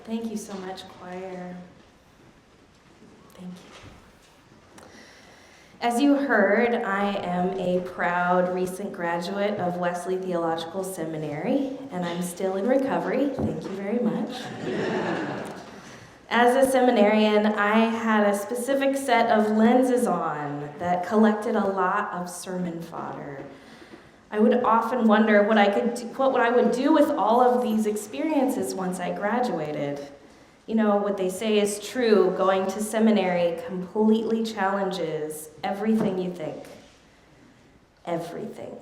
Thank you so much, choir. Thank you. As you heard, I am a proud recent graduate of Wesley Theological Seminary, and I'm still in recovery. Thank you very much. As a seminarian, I had a specific set of lenses on that collected a lot of sermon fodder. I would often wonder what I would do with all of these experiences once I graduated. You know, what they say is true. Going to seminary completely challenges everything you think. Everything.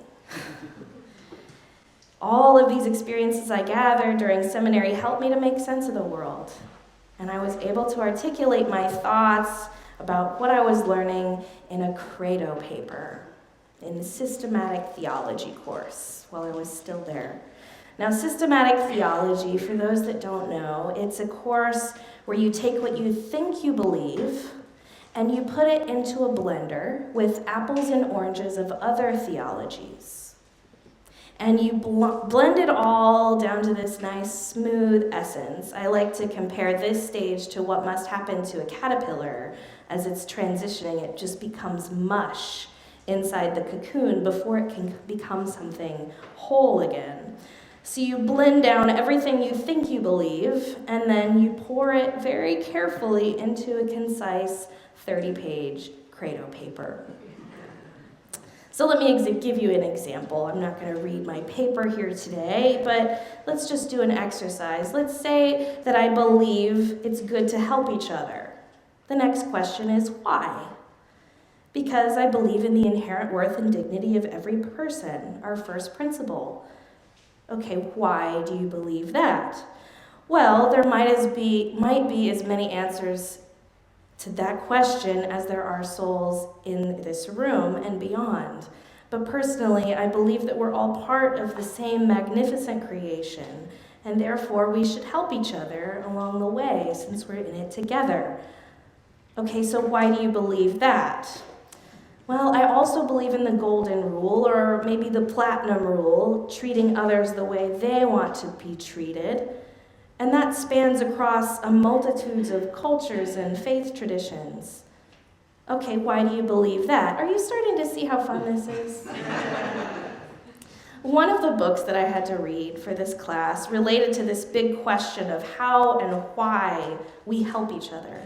All of these experiences I gathered during seminary helped me to make sense of the world. And I was able to articulate my thoughts about what I was learning in a credo paper, in the systematic theology course while I was still there. Now, systematic theology, for those that don't know, it's a course where you take what you think you believe and you put it into a blender with apples and oranges of other theologies. And you blend it all down to this nice, smooth essence. I like to compare this stage to what must happen to a caterpillar as it's transitioning. It just becomes mush inside the cocoon before it can become something whole again. So you blend down everything you think you believe, and then you pour it very carefully into a concise 30-page credo paper. So let me give you an example. I'm not going to read my paper here today, but let's just do an exercise. Let's say that I believe it's good to help each other. The next question is why? Because I believe in the inherent worth and dignity of every person, our first principle. Okay, why do you believe that? Well, there might be as many answers to that question as there are souls in this room and beyond. But personally, I believe that we're all part of the same magnificent creation, and therefore we should help each other along the way since we're in it together. Okay, so why do you believe that? Well, I also believe in the golden rule, or maybe the platinum rule, treating others the way they want to be treated. And that spans across a multitude of cultures and faith traditions. Okay, why do you believe that? Are you starting to see how fun this is? One of the books that I had to read for this class related to this big question of how and why we help each other.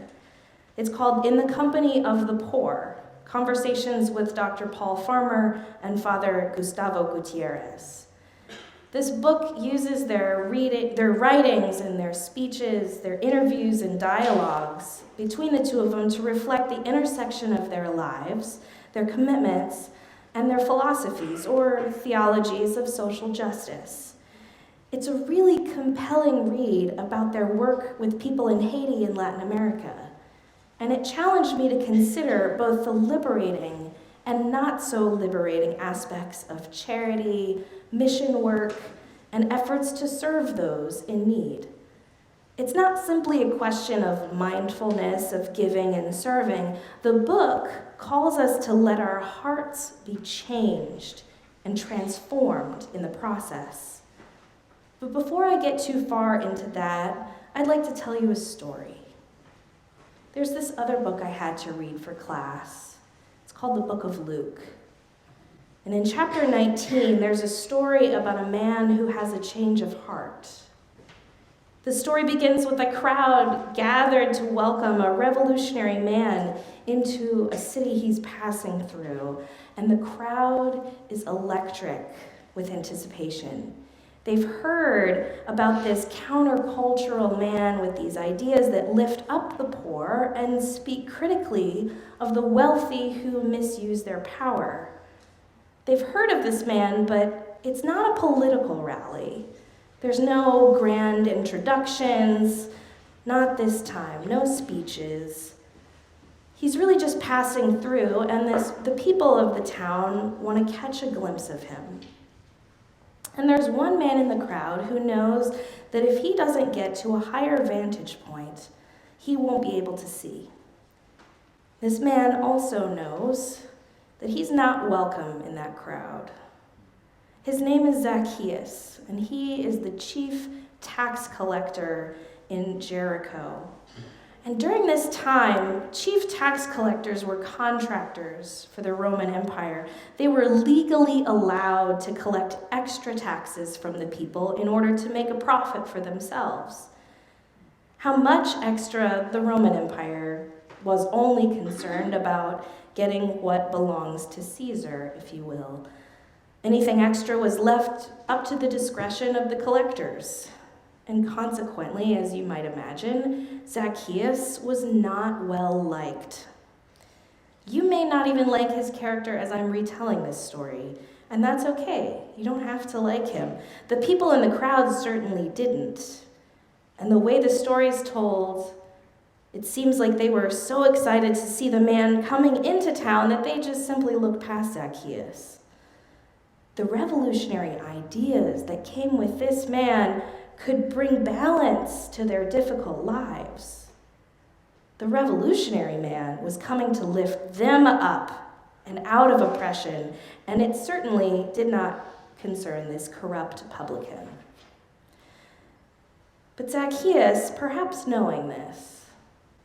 It's called In the Company of the Poor, Conversations with Dr. Paul Farmer and Father Gustavo Gutierrez. This book uses their writings and their speeches, their interviews and dialogues between the two of them to reflect the intersection of their lives, their commitments, and their philosophies or theologies of social justice. It's a really compelling read about their work with people in Haiti and Latin America. And it challenged me to consider both the liberating and not so liberating aspects of charity, mission work, and efforts to serve those in need. It's not simply a question of mindfulness, of giving and serving. The book calls us to let our hearts be changed and transformed in the process. But before I get too far into that, I'd like to tell you a story. There's this other book I had to read for class. It's called the Book of Luke. And in chapter 19, there's a story about a man who has a change of heart. The story begins with a crowd gathered to welcome a revolutionary man into a city he's passing through. And the crowd is electric with anticipation. They've heard about this countercultural man with these ideas that lift up the poor and speak critically of the wealthy who misuse their power. They've heard of this man, but it's not a political rally. There's no grand introductions, not this time, no speeches. He's really just passing through, and the people of the town want to catch a glimpse of him. And there's one man in the crowd who knows that if he doesn't get to a higher vantage point, he won't be able to see. This man also knows that he's not welcome in that crowd. His name is Zacchaeus, and he is the chief tax collector in Jericho. And during this time, chief tax collectors were contractors for the Roman Empire. They were legally allowed to collect extra taxes from the people in order to make a profit for themselves. How much extra, the Roman Empire was only concerned about getting what belongs to Caesar, if you will. Anything extra was left up to the discretion of the collectors. And consequently, as you might imagine, Zacchaeus was not well liked. You may not even like his character as I'm retelling this story, and that's okay. You don't have to like him. The people in the crowd certainly didn't. And the way the story's told, it seems like they were so excited to see the man coming into town that they just simply looked past Zacchaeus. The revolutionary ideas that came with this man could bring balance to their difficult lives. The revolutionary man was coming to lift them up and out of oppression, and it certainly did not concern this corrupt publican. But Zacchaeus, perhaps knowing this,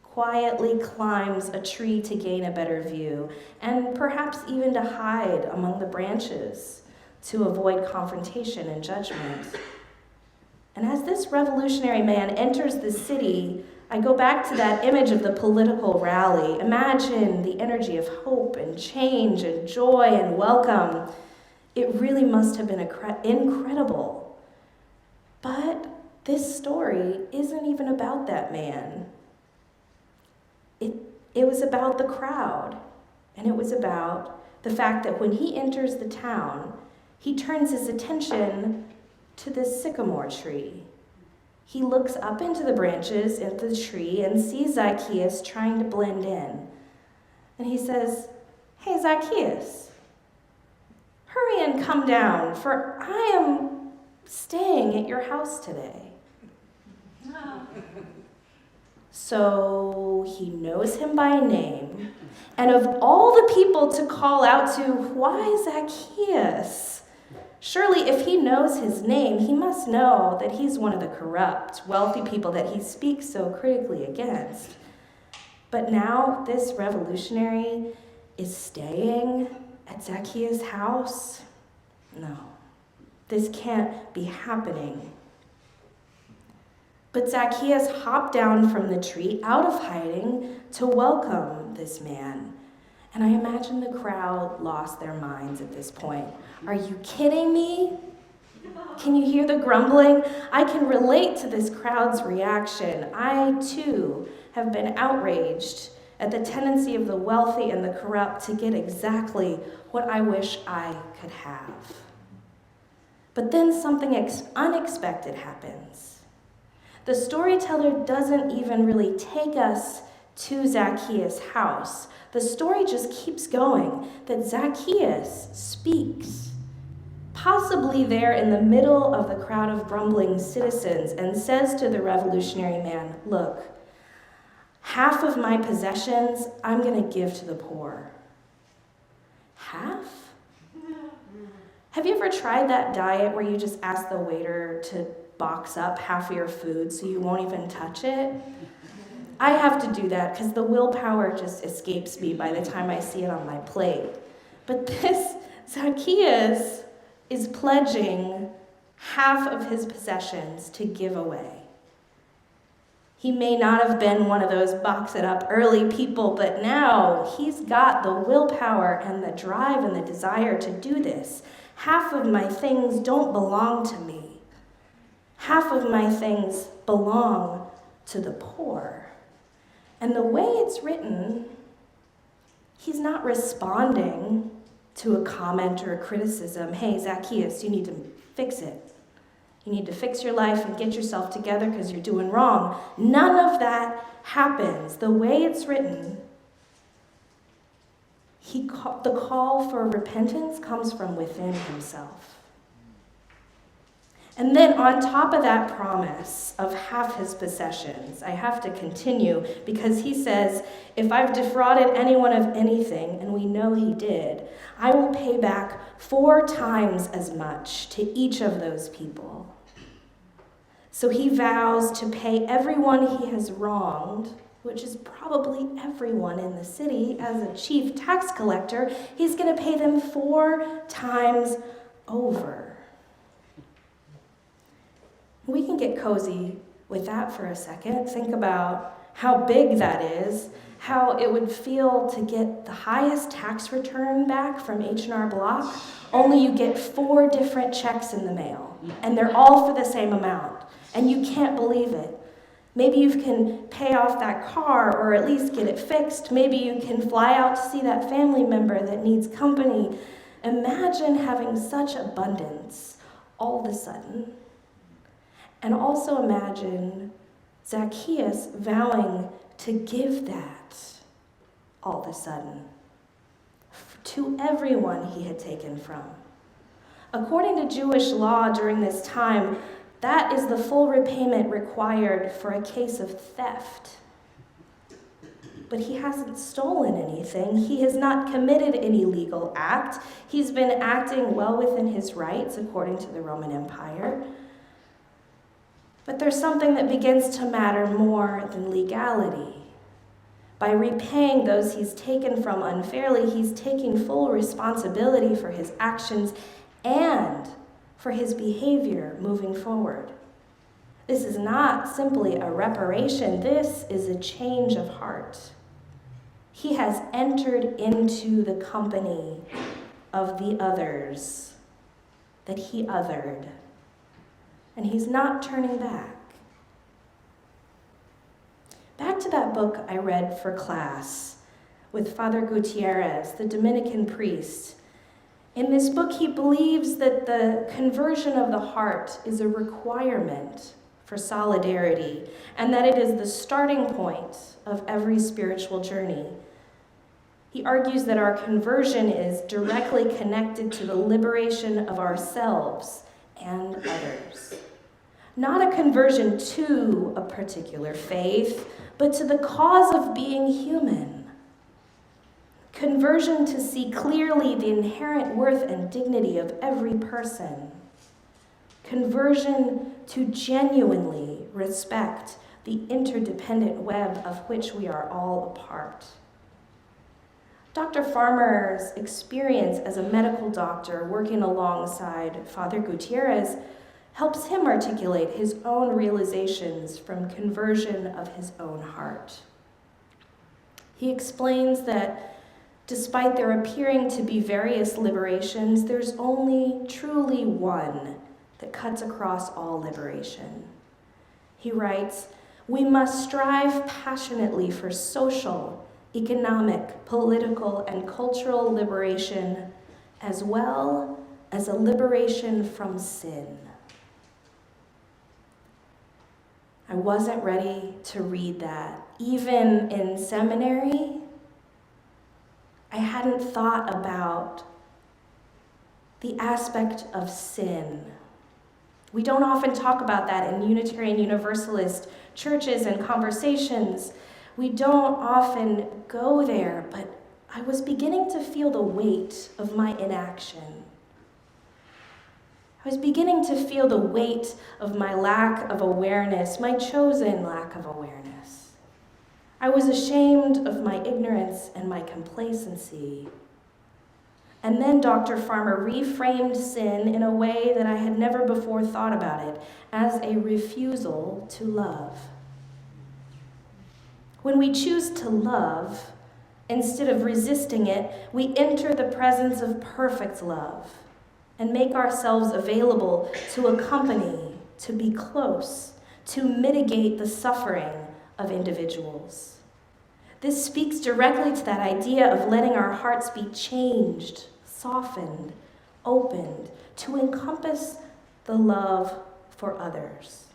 quietly climbs a tree to gain a better view, and perhaps even to hide among the branches to avoid confrontation and judgment. And as this revolutionary man enters the city, I go back to that image of the political rally. Imagine the energy of hope and change and joy and welcome. It really must have been incredible. But this story isn't even about that man. It was about the crowd, and it was about the fact that when he enters the town, he turns his attention to this sycamore tree. He looks up into the branches of the tree and sees Zacchaeus trying to blend in. And he says, "Hey, Zacchaeus, hurry and come down, for I am staying at your house today." So he knows him by name. And of all the people to call out to, why Zacchaeus? Surely if he knows his name, he must know that he's one of the corrupt, wealthy people that he speaks so critically against. But now this revolutionary is staying at Zacchaeus' house? No, this can't be happening. But Zacchaeus hopped down from the tree out of hiding to welcome this man. And I imagine the crowd lost their minds at this point. Are you kidding me? Can you hear the grumbling? I can relate to this crowd's reaction. I, too, have been outraged at the tendency of the wealthy and the corrupt to get exactly what I wish I could have. But then something unexpected happens. The storyteller doesn't even really take us to Zacchaeus' house. The story just keeps going, that Zacchaeus speaks, possibly there in the middle of the crowd of grumbling citizens, and says to the revolutionary man, "Look, half of my possessions I'm going to give to the poor." Half? Have you ever tried that diet where you just ask the waiter to box up half of your food so you won't even touch it? I have to do that because the willpower just escapes me by the time I see it on my plate. But this Zacchaeus is pledging half of his possessions to give away. He may not have been one of those box it up early people, but now he's got the willpower and the drive and the desire to do this. Half of my things don't belong to me. Half of my things belong to the poor. And the way it's written, he's not responding to a comment or a criticism. "Hey, Zacchaeus, you need to fix it. You need to fix your life and get yourself together because you're doing wrong." None of that happens. The way it's written, the call for repentance comes from within himself. And then on top of that promise of half his possessions, I have to continue because he says, "If I've defrauded anyone of anything," and we know he did, "I will pay back 4 times as much to each of those people." So he vows to pay everyone he has wronged, which is probably everyone in the city. As a chief tax collector, he's going to pay them 4 times over. We can get cozy with that for a second. Think about how big that is, how it would feel to get the highest tax return back from H&R Block, only you get 4 different checks in the mail, and they're all for the same amount, and you can't believe it. Maybe you can pay off that car or at least get it fixed. Maybe you can fly out to see that family member that needs company. Imagine having such abundance all of a sudden. And also imagine Zacchaeus vowing to give that all of a sudden to everyone he had taken from. According to Jewish law during this time, that is the full repayment required for a case of theft. But he hasn't stolen anything. He has not committed any legal act. He's been acting well within his rights according to the Roman Empire. But there's something that begins to matter more than legality. By repaying those he's taken from unfairly, he's taking full responsibility for his actions and for his behavior moving forward. This is not simply a reparation. This is a change of heart. He has entered into the company of the others that he othered, and he's not turning back. Back to that book I read for class with Father Gutierrez, the Dominican priest. In this book, he believes that the conversion of the heart is a requirement for solidarity, and that it is the starting point of every spiritual journey. He argues that our conversion is directly connected to the liberation of ourselves and others. Not a conversion to a particular faith, but to the cause of being human. Conversion to see clearly the inherent worth and dignity of every person. Conversion to genuinely respect the interdependent web of which we are all a part. Dr. Farmer's experience as a medical doctor working alongside Father Gutierrez helps him articulate his own realizations from conversion of his own heart. He explains that despite there appearing to be various liberations, there's only truly one that cuts across all liberation. He writes, "We must strive passionately for social, economic, political, and cultural liberation, as well as a liberation from sin." I wasn't ready to read that. Even in seminary, I hadn't thought about the aspect of sin. We don't often talk about that in Unitarian Universalist churches and conversations. We don't often go there, but I was beginning to feel the weight of my inaction. I was beginning to feel the weight of my lack of awareness, my chosen lack of awareness. I was ashamed of my ignorance and my complacency. And then Dr. Farmer reframed sin in a way that I had never before thought about it, as a refusal to love. When we choose to love, instead of resisting it, we enter the presence of perfect love and make ourselves available to accompany, to be close, to mitigate the suffering of individuals. This speaks directly to that idea of letting our hearts be changed, softened, opened, to encompass the love for others.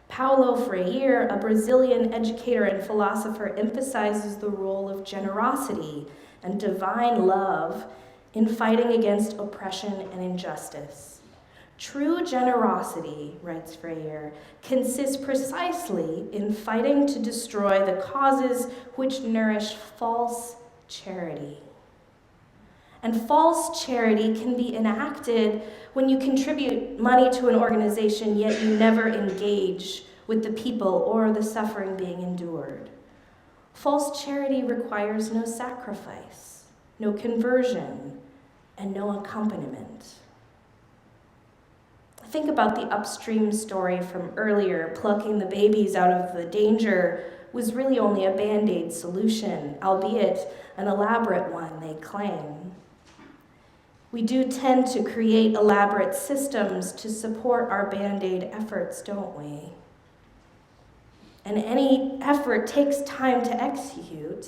Paulo Freire, a Brazilian educator and philosopher, emphasizes the role of generosity and divine love in fighting against oppression and injustice. True generosity, writes Freire, consists precisely in fighting to destroy the causes which nourish false charity. And false charity can be enacted when you contribute money to an organization, yet you never engage with the people or the suffering being endured. False charity requires no sacrifice, no conversion, and no accompaniment. Think about the upstream story from earlier. Plucking the babies out of the danger was really only a Band-Aid solution, albeit an elaborate one, they claim. We do tend to create elaborate systems to support our Band-Aid efforts, don't we? And any effort takes time to execute.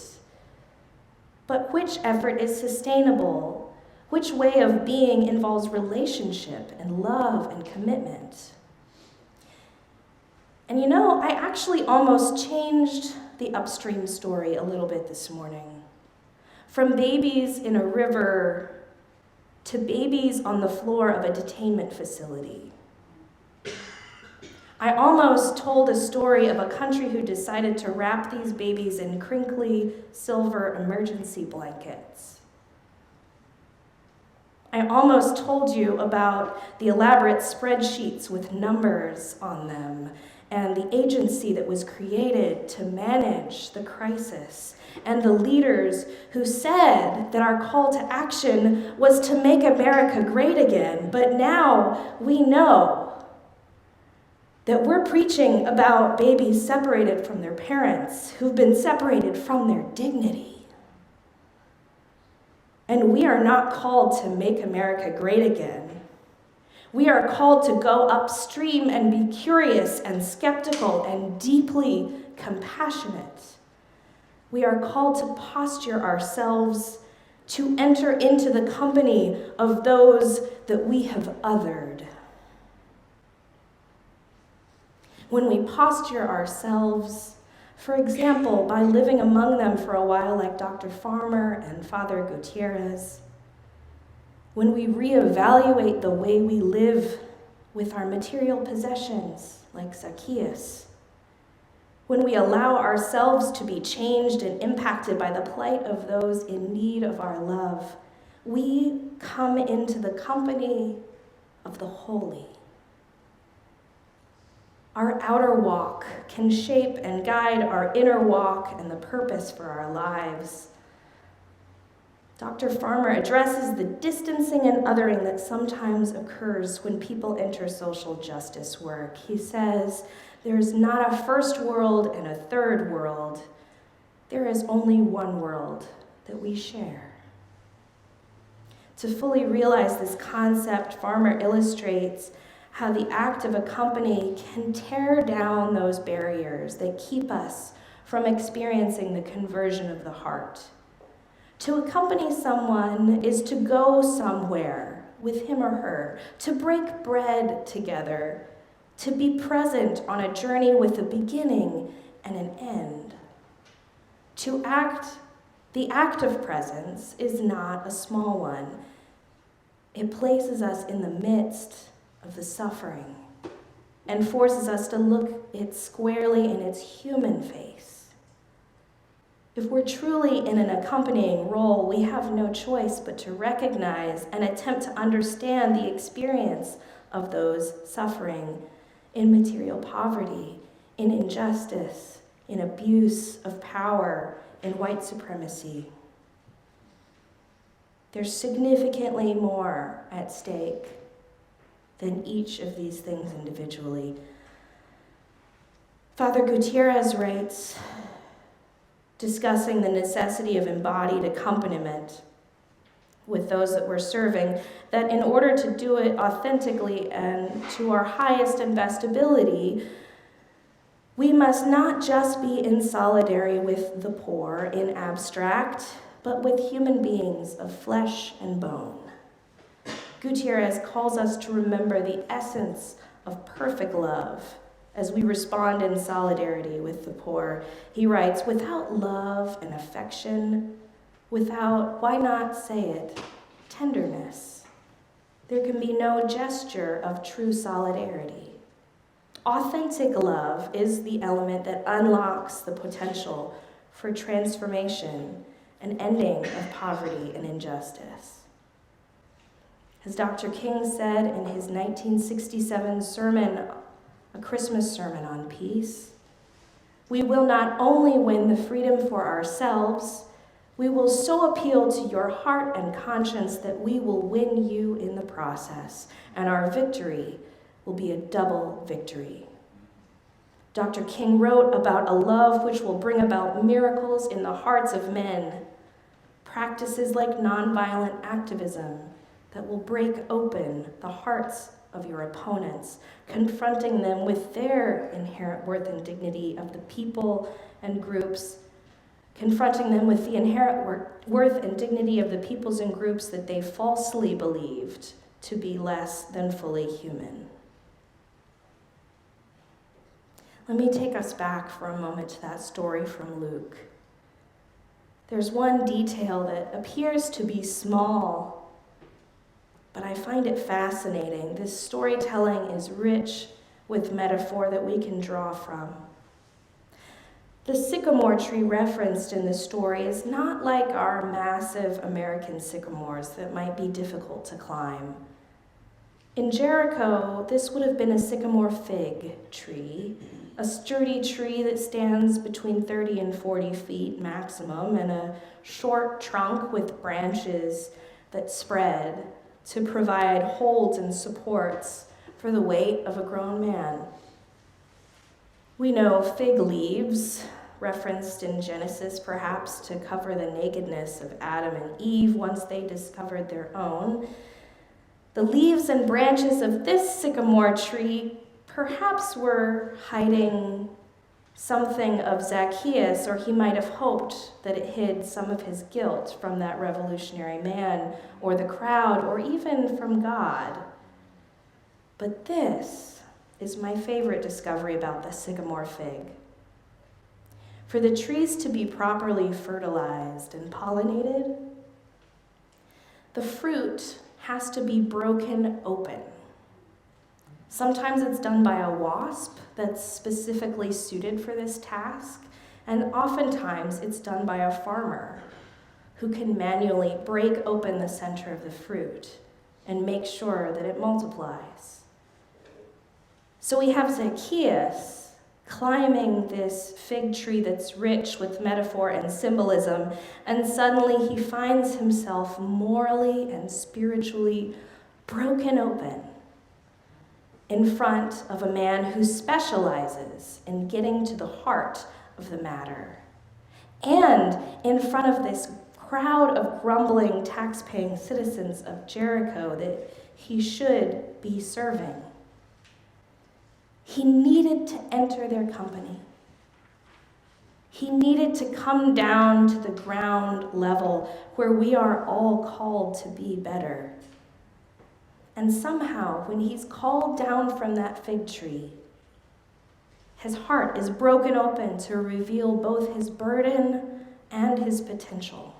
But which effort is sustainable? Which way of being involves relationship and love and commitment? And I actually almost changed the upstream story a little bit this morning. From babies in a river to babies on the floor of a detainment facility. I almost told a story of a country who decided to wrap these babies in crinkly silver emergency blankets. I almost told you about the elaborate spreadsheets with numbers on them and the agency that was created to manage the crisis, and the leaders who said that our call to action was to make America great again. But now we know that we're preaching about babies separated from their parents, who've been separated from their dignity. And we are not called to make America great again. We are called to go upstream and be curious and skeptical and deeply compassionate. We are called to posture ourselves to enter into the company of those that we have othered. When we posture ourselves, for example, by living among them for a while like Dr. Farmer and Father Gutierrez, when we reevaluate the way we live with our material possessions like Zacchaeus, when we allow ourselves to be changed and impacted by the plight of those in need of our love, we come into the company of the holy. Our outer walk can shape and guide our inner walk and the purpose for our lives. Dr. Farmer addresses the distancing and othering that sometimes occurs when people enter social justice work. He says, "There's not a first world and a third world. There is only one world that we share." To fully realize this concept, Farmer illustrates how the act of a company can tear down those barriers that keep us from experiencing the conversion of the heart. To accompany someone is to go somewhere with him or her, to break bread together, to be present on a journey with a beginning and an end. The act of presence is not a small one. It places us in the midst of the suffering and forces us to look it squarely in its human face. If we're truly in an accompanying role, we have no choice but to recognize and attempt to understand the experience of those suffering in material poverty, in injustice, in abuse of power, in white supremacy. There's significantly more at stake than each of these things individually. Father Gutierrez writes, discussing the necessity of embodied accompaniment with those that we're serving, that in order to do it authentically and to our highest and best ability, we must not just be in solidarity with the poor in abstract, but with human beings of flesh and bone. Gutierrez calls us to remember the essence of perfect love as we respond in solidarity with the poor. He writes, without love and affection, without, why not say it, tenderness, there can be no gesture of true solidarity. Authentic love is the element that unlocks the potential for transformation and ending of poverty and injustice. As Dr. King said in his 1967 sermon, a Christmas sermon on peace, we will not only win the freedom for ourselves, we will so appeal to your heart and conscience that we will win you in the process, and our victory will be a double victory. Dr. King wrote about a love which will bring about miracles in the hearts of men, practices like nonviolent activism that will break open the hearts of your opponents, confronting them with their inherent worth and dignity of the people and groups, confronting them with the inherent worth and dignity of the peoples and groups that they falsely believed to be less than fully human. Let me take us back for a moment to that story from Luke. There's one detail that appears to be small, but I find it fascinating. This storytelling is rich with metaphor that we can draw from. The sycamore tree referenced in the story is not like our massive American sycamores that might be difficult to climb. In Jericho, this would have been a sycamore fig tree, a sturdy tree that stands between 30 and 40 feet maximum, and a short trunk with branches that spread to provide holds and supports for the weight of a grown man. We know fig leaves, referenced in Genesis perhaps to cover the nakedness of Adam and Eve once they discovered their own. The leaves and branches of this sycamore tree perhaps were hiding something of Zacchaeus, or he might have hoped that it hid some of his guilt from that revolutionary man, or the crowd, or even from God. But this is my favorite discovery about the sycamore fig. For the trees to be properly fertilized and pollinated, the fruit has to be broken open. Sometimes it's done by a wasp that's specifically suited for this task, and oftentimes it's done by a farmer who can manually break open the center of the fruit and make sure that it multiplies. So we have Zacchaeus climbing this fig tree that's rich with metaphor and symbolism, and suddenly he finds himself morally and spiritually broken open in front of a man who specializes in getting to the heart of the matter, and in front of this crowd of grumbling, tax-paying citizens of Jericho that he should be serving. He needed to enter their company. He needed to come down to the ground level where we are all called to be better. And somehow, when he's called down from that fig tree, his heart is broken open to reveal both his burden and his potential.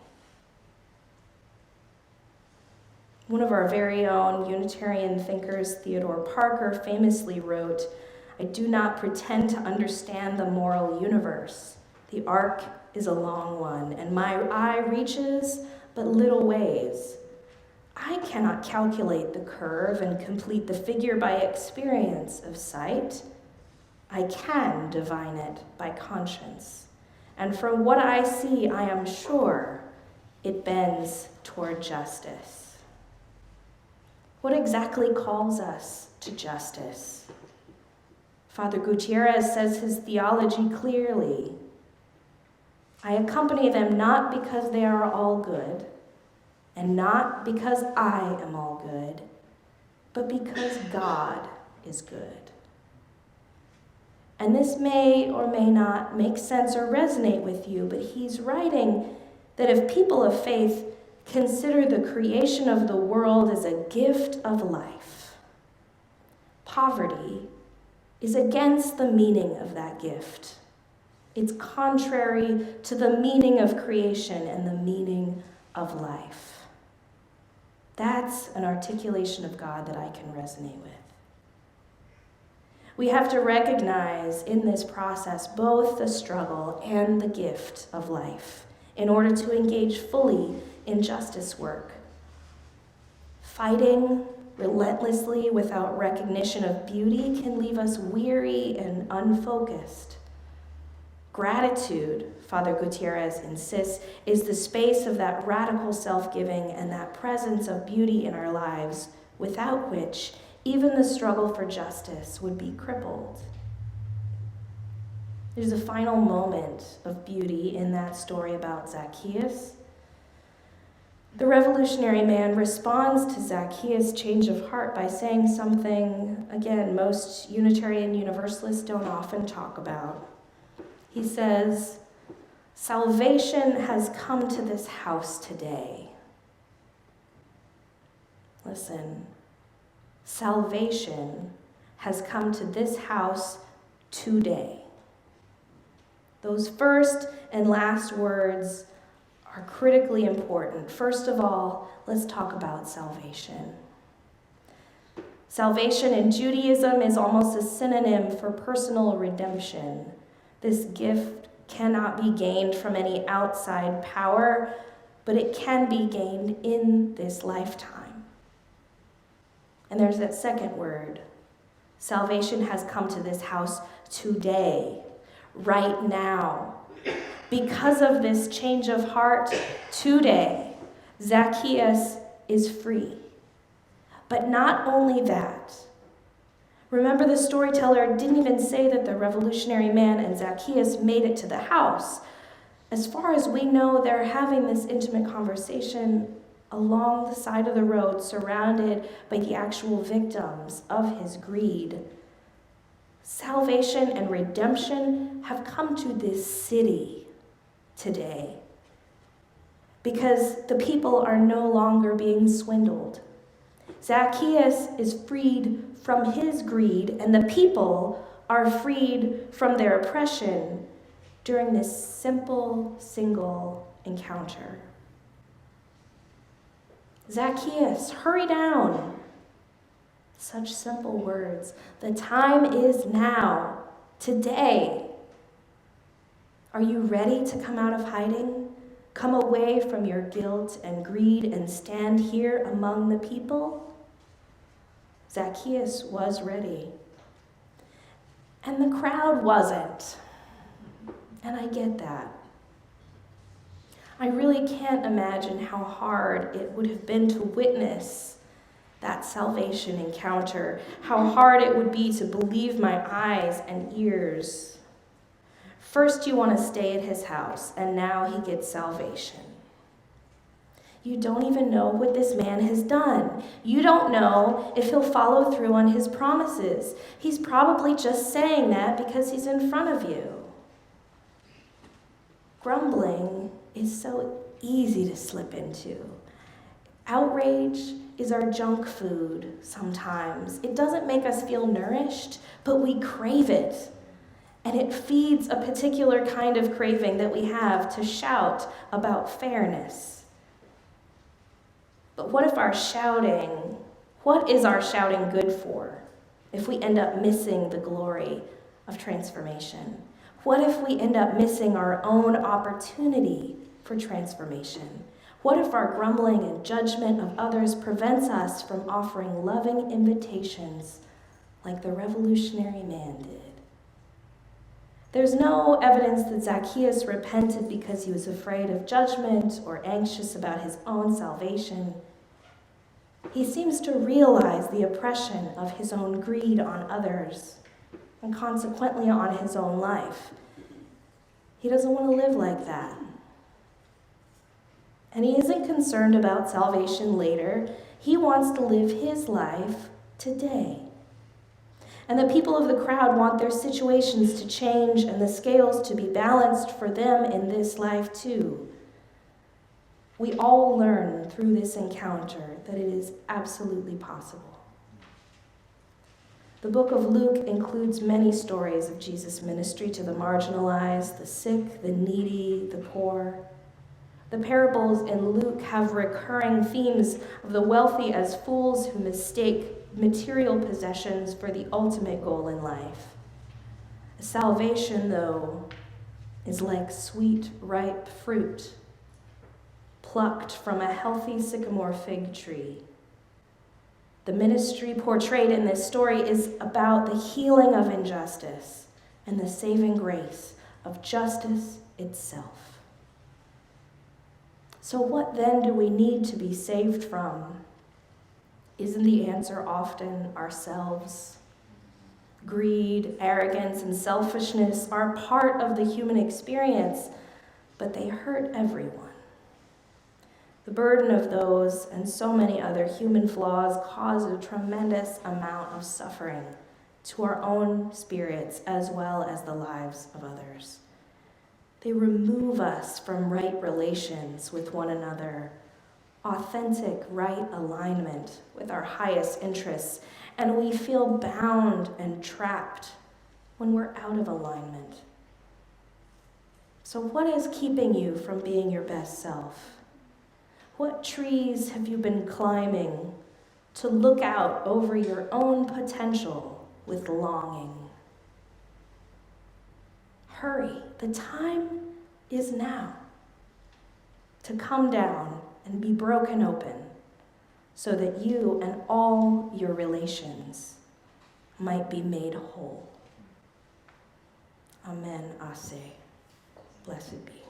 One of our very own Unitarian thinkers, Theodore Parker, famously wrote, "I do not pretend to understand the moral universe. The arc is a long one, and my eye reaches but little ways. I cannot calculate the curve and complete the figure by experience of sight. I can divine it by conscience. And from what I see, I am sure it bends toward justice." What exactly calls us to justice? Father Gutierrez says his theology clearly. I accompany them not because they are all good, and not because I am all good, but because God is good. And this may or may not make sense or resonate with you, but he's writing that if people of faith consider the creation of the world as a gift of life, poverty is against the meaning of that gift. It's contrary to the meaning of creation and the meaning of life. That's an articulation of God that I can resonate with. We have to recognize in this process both the struggle and the gift of life in order to engage fully in justice work. Fighting relentlessly without recognition of beauty can leave us weary and unfocused. Gratitude, Father Gutierrez insists, is the space of that radical self-giving and that presence of beauty in our lives, without which even the struggle for justice would be crippled. There's a final moment of beauty in that story about Zacchaeus. The revolutionary man responds to Zacchaeus' change of heart by saying something, again, most Unitarian Universalists don't often talk about. He says, "Salvation has come to this house today." Listen, salvation has come to this house today. Those first and last words are critically important. First of all, let's talk about salvation. Salvation in Judaism is almost a synonym for personal redemption. This gift cannot be gained from any outside power, but it can be gained in this lifetime. And there's that second word. Salvation has come to this house today, right now. Because of this change of heart today, Zacchaeus is free. But not only that. Remember, the storyteller didn't even say that the revolutionary man and Zacchaeus made it to the house. As far as we know, they're having this intimate conversation along the side of the road, surrounded by the actual victims of his greed. Salvation and redemption have come to this city today because the people are no longer being swindled. Zacchaeus is freed from his greed, and the people are freed from their oppression during this simple, single encounter. Zacchaeus, hurry down. Such simple words. The time is now, today. Are you ready to come out of hiding? Come away from your guilt and greed and stand here among the people? Zacchaeus was ready. And the crowd wasn't. And I get that. I really can't imagine how hard it would have been to witness that salvation encounter, how hard it would be to believe my eyes and ears. First, you want to stay at his house, and now he gets salvation. You don't even know what this man has done. You don't know if he'll follow through on his promises. He's probably just saying that because he's in front of you. Grumbling is so easy to slip into. Outrage is our junk food sometimes. It doesn't make us feel nourished, but we crave it. And it feeds a particular kind of craving that we have to shout about fairness. But what is our shouting good for if we end up missing the glory of transformation? What if we end up missing our own opportunity for transformation? What if our grumbling and judgment of others prevents us from offering loving invitations like the revolutionary man did? There's no evidence that Zacchaeus repented because he was afraid of judgment or anxious about his own salvation. He seems to realize the oppression of his own greed on others and consequently on his own life. He doesn't want to live like that. And he isn't concerned about salvation later. He wants to live his life today. And the people of the crowd want their situations to change and the scales to be balanced for them in this life too. We all learn through this encounter that it is absolutely possible. The book of Luke includes many stories of Jesus' ministry to the marginalized, the sick, the needy, the poor. The parables in Luke have recurring themes of the wealthy as fools who mistake material possessions for the ultimate goal in life. Salvation, though, is like sweet, ripe fruit plucked from a healthy sycamore fig tree The ministry portrayed in this story is about the healing of injustice and the saving grace of justice itself. So what then do we need to be saved from? Isn't the answer often ourselves? Greed, arrogance, and selfishness are part of the human experience, but they hurt everyone. The burden of those and so many other human flaws cause a tremendous amount of suffering to our own spirits as well as the lives of others. They remove us from right relations with one another, authentic right alignment with our highest interests, and we feel bound and trapped when we're out of alignment. So what is keeping you from being your best self? What trees have you been climbing to look out over your own potential with longing? Hurry, the time is now to come down and be broken open so that you and all your relations might be made whole. Amen, Ase. Blessed be.